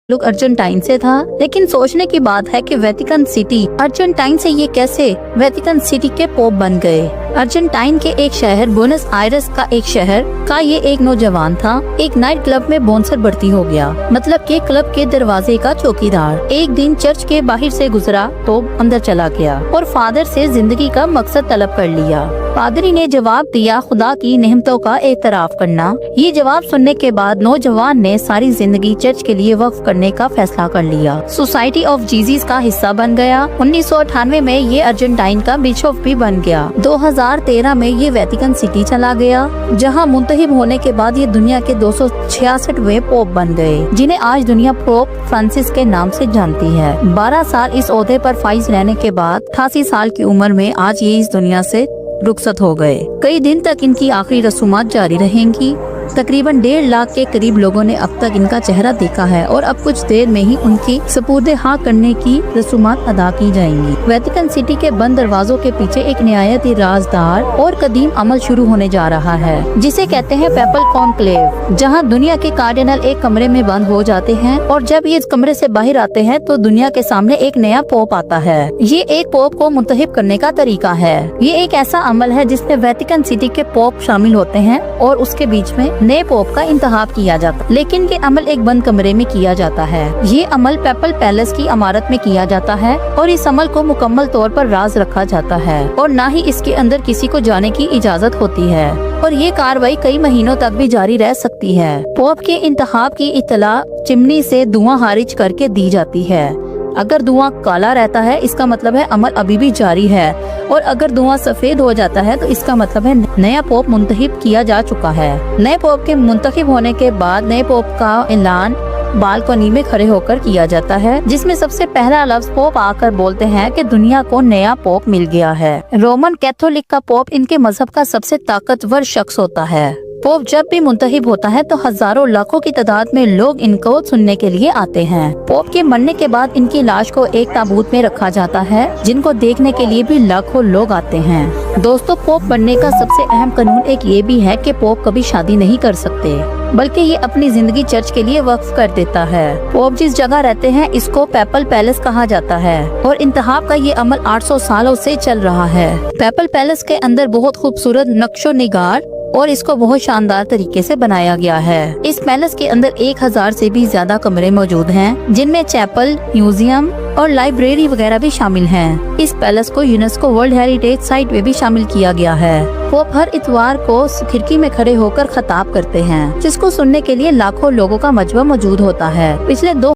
लोग अर्जेंटाइन से था, लेकिन सोचने की बात है कि वेटिकन सिटी अर्जेंटाइन से ये कैसे वेटिकन सिटी के पोप बन गए। अर्जेंटाइन के एक शहर बोनस आयरस का एक शहर का ये एक नौजवान था, एक नाइट क्लब में बोनसर भर्ती हो गया, मतलब के क्लब के दरवाजे का चौकीदार। एक दिन चर्च के बाहर से गुजरा तो अंदर चला गया और फादर से जिंदगी का मकसद तलब कर लिया। पादरी ने जवाब दिया, खुदा की नेमतों का एतराफ करना। ये जवाब सुनने के बाद नौजवान ने सारी जिंदगी चर्च के लिए वक्फ करने का फैसला कर लिया। सोसाइटी ऑफ जीसस का हिस्सा बन गया। 1998 में ये अर्जेंटाइन का बिशप भी बन गया। 2013 में ये वेटिकन सिटी चला गया, जहां मुंतहिब होने के बाद ये दुनिया के 266वें पोप बन गए, जिन्हें आज दुनिया पोप फ्रांसिस के नाम से जानती है। 12 साल इस ओहदे पर फाइज रहने के बाद 88 साल की उम्र में आज ये इस दुनिया से रुखसत हो गए। कई दिन तक इनकी आखिरी रसूमात जारी रहेंगी। तकरीबन 1.5 लाख के करीब लोगों ने अब तक इनका चेहरा देखा है और अब कुछ देर में ही उनकी सपुर्दे हाँ करने की रसूमात अदा की जाएंगी। वेटिकन सिटी के बंद दरवाजों के पीछे एक निहायत ही राजदार और कदीम अमल शुरू होने जा रहा है, जिसे कहते हैं पेपल कॉन्क्लेव, जहां दुनिया के कार्डिनल एक कमरे में बंद हो जाते हैं और जब ये इस कमरे से बाहर आते हैं तो दुनिया के सामने एक नया पोप आता है। ये एक पोप को मुंतहिब करने का तरीका है। ये एक ऐसा अमल है जिसमें वेटिकन सिटी के पोप शामिल होते हैं और उसके बीच में नए पोप का इंतखाब किया जाता है, लेकिन ये अमल एक बंद कमरे में किया जाता है। ये अमल पेपल पैलेस की इमारत में किया जाता है और इस अमल को मुकम्मल तौर पर राज रखा जाता है और न ही इसके अंदर किसी को जाने की इजाजत होती है और ये कार्रवाई कई महीनों तक भी जारी रह सकती है। पोप के इंतखाब की इत्तला चिमनी से धुआं खारिज करके दी जाती है। अगर धुआं काला रहता है इसका मतलब है अमल अभी भी जारी है और अगर धुआं सफेद हो जाता है तो इसका मतलब है नया पोप मुंतखब किया जा चुका है। नए पोप के मुंतखब होने के बाद नए पोप का ऐलान बालकनी में खड़े होकर किया जाता है, जिसमें सबसे पहला लफ्ज पोप आकर बोलते हैं कि दुनिया को नया पोप मिल गया है। रोमन कैथोलिक का पोप इनके मजहब का सबसे ताकतवर शख्स होता है। पोप जब भी मुंतहिब होता है तो हजारों लाखों की तादाद में लोग इनको सुनने के लिए आते हैं। पोप के मरने के बाद इनकी लाश को एक ताबूत में रखा जाता है, जिनको देखने के लिए भी लाखों लोग आते हैं। दोस्तों, पोप बनने का सबसे अहम कानून एक ये भी है कि पोप कभी शादी नहीं कर सकते, बल्कि ये अपनी जिंदगी चर्च के लिए वक्फ कर देता है। पोप जिस जगह रहते हैं इसको पेपल पैलेस कहा जाता है और इंतखाब का ये अमल 800 सालों से चल रहा है। पेपल पैलेस के अंदर बहुत खूबसूरत नक्शो निगार और इसको बहुत शानदार तरीके से बनाया गया है। इस पैलेस के अंदर 1000 से भी ज्यादा कमरे मौजूद हैं, जिनमें चैपल, म्यूजियम और लाइब्रेरी वगैरह भी शामिल हैं। इस पैलेस को यूनेस्को वर्ल्ड हेरिटेज साइट में भी शामिल किया गया है। पोप हर इतवार को खिड़की में खड़े होकर खिताब करते हैं, जिसको सुनने के लिए लाखों लोगों का मजमा मौजूद होता है। पिछले 2